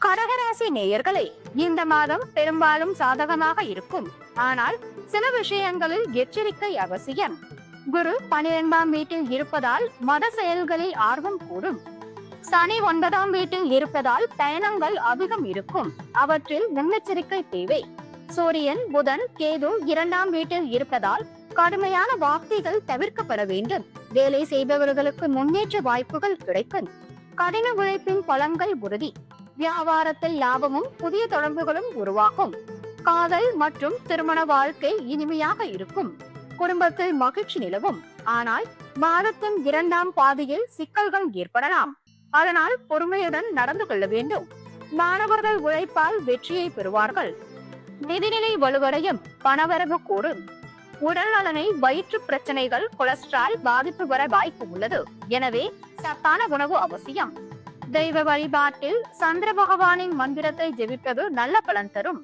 கடகராசி நேயர்களே, இந்த மாதம் பெரும்பாலும் சாதகமாக இருக்கும். ஆனால் சில விஷயங்களில் எச்சரிக்கை அவசியம். குரு 12ஆம் வீட்டில் இருப்பதால் மத செயல்களில் ஆர்வம் கூடும். சனி 9ஆம் வீட்டில் இருப்பதால் பயணங்கள் அதிகம் இருக்கும். அவற்றில் முன்னெச்சரிக்கை தேவை. சூரியன், புதன், கேது 2ஆம் வீட்டில் இருப்பதால் கடுமையான வார்த்தைகள் தவிர்க்கப்பட வேண்டும். வேலை செய்பவர்களுக்கு முன்னேற்ற வாய்ப்புகள் கிடைக்கும். கடின உழைப்பின் பலன்கள் உறுதி. வியாபாரத்தில் லாபமும் புதிய தொடர்புகளும் உருவாகும். காதல் மற்றும் திருமண வாழ்க்கை இனிமையாக இருக்கும். குடும்பத்தில் மகிழ்ச்சி நிலவும். ஆனால் மாதத்தின் 2ஆம் பாதியில் சிக்கல்கள் ஏற்படலாம். அதனால் பொறுமையுடன் நடந்து கொள்ள வேண்டும். மாணவர்கள் உழைப்பால் வெற்றியை பெறுவார்கள். நிதிநிலை வலுவடையும். பணவரவு கூடும். உடல் நலனை வயிற்று பிரச்சனைகள், கொலஸ்ட்ரால் பாதிப்பு வர வாய்ப்பு உள்ளது. எனவே சத்தான உணவு அவசியம். தெய்வ வழிபாட்டில் சந்திர பகவானின் மந்திரத்தை ஜெபிப்பது நல்ல பலன் தரும்.